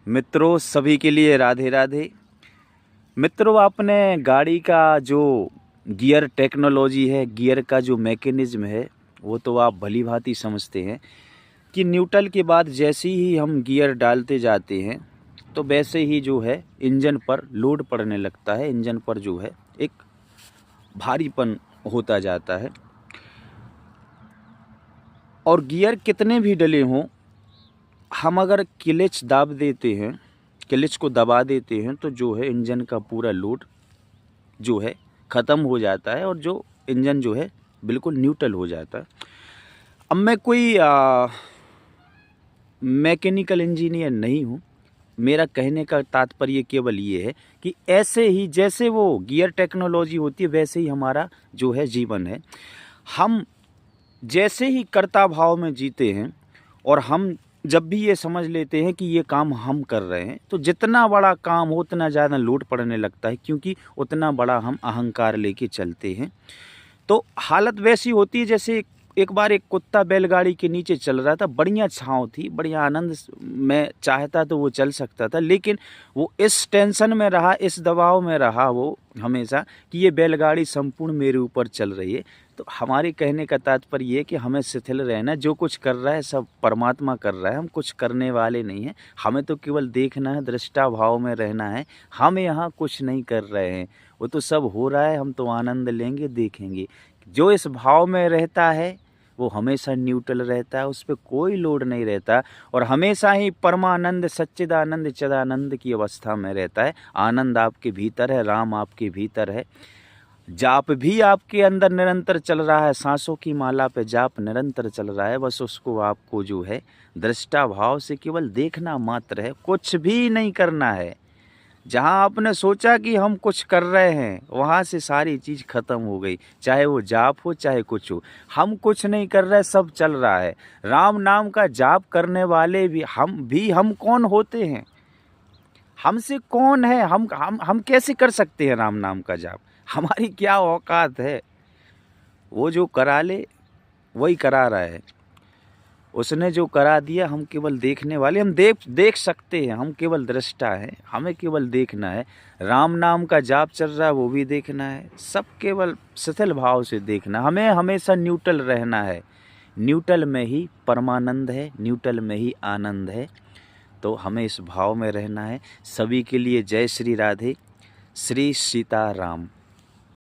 मित्रों सभी के लिए राधे राधे। मित्रों, आपने गाड़ी का जो गियर टेक्नोलॉजी है, गियर का जो मैकेनिज्म है, वो तो आप भली भांति समझते हैं कि न्यूट्रल के बाद जैसे ही हम गियर डालते जाते हैं तो वैसे ही जो है इंजन पर लोड पड़ने लगता है। इंजन पर जो है एक भारीपन होता जाता है और गियर कितने भी डले हों, हम अगर क्लच दाब देते हैं, क्लच को दबा देते हैं तो जो है इंजन का पूरा लोड जो है ख़त्म हो जाता है और जो इंजन जो है बिल्कुल न्यूट्रल हो जाता है। अब मैं कोई मैकेनिकल इंजीनियर नहीं हूँ। मेरा कहने का तात्पर्य केवल ये है कि ऐसे ही जैसे वो गियर टेक्नोलॉजी होती है वैसे ही हमारा जो है जीवन है। हम जैसे ही कर्ता भाव में जीते हैं और हम जब भी ये समझ लेते हैं कि ये काम हम कर रहे हैं तो जितना बड़ा काम हो उतना ज़्यादा लोड पड़ने लगता है, क्योंकि उतना बड़ा हम अहंकार लेके चलते हैं। तो हालत वैसी होती है जैसे एक बार एक कुत्ता बैलगाड़ी के नीचे चल रहा था, बढ़िया छाँव थी, बढ़िया आनंद में चाहता तो वो चल सकता था, लेकिन वो इस टेंशन में रहा, इस दबाव में रहा वो हमेशा कि ये बैलगाड़ी संपूर्ण मेरे ऊपर चल रही है। तो हमारे कहने का तात्पर्य ये है कि हमें शिथिल रहना, जो कुछ कर रहा है सब परमात्मा कर रहा है, हम कुछ करने वाले नहीं हैं। हमें तो केवल देखना है, दृष्टा भाव में रहना है। हम यहाँ कुछ नहीं कर रहे हैं, वो तो सब हो रहा है, हम तो आनंद लेंगे, देखेंगे। जो इस भाव में रहता है वो हमेशा न्यूट्रल रहता है, उस पर कोई लोड नहीं रहता और हमेशा ही परमानंद सच्चिदानंद चिदानंद की अवस्था में रहता है। आनंद आपके भीतर है, राम आपके भीतर है, जाप भी आपके अंदर निरंतर चल रहा है, सांसों की माला पे जाप निरंतर चल रहा है। बस उसको आपको जो है दृष्टा भाव से केवल देखना मात्र है, कुछ भी नहीं करना है। जहाँ आपने सोचा कि हम कुछ कर रहे हैं वहाँ से सारी चीज़ खत्म हो गई, चाहे वो जाप हो चाहे कुछ हो। हम कुछ नहीं कर रहे, सब चल रहा है। राम नाम का जाप करने वाले भी हम कौन होते हैं? हमसे कौन है? हम कैसे कर सकते हैं राम नाम का जाप? हमारी क्या औकात है? वो जो करा ले वही करा रहा है, उसने जो करा दिया, हम केवल देखने वाले। हम देख सकते हैं, हम केवल दृष्टा हैं, हमें केवल देखना है। राम नाम का जाप चल रहा है वो भी देखना है, सब केवल शिथिल भाव से देखना। हमें हमेशा न्यूट्रल रहना है। न्यूट्रल में ही परमानंद है, न्यूट्रल में ही आनंद है। तो हमें इस भाव में रहना है। सभी के लिए जय श्री राधे, श्री सीताराम।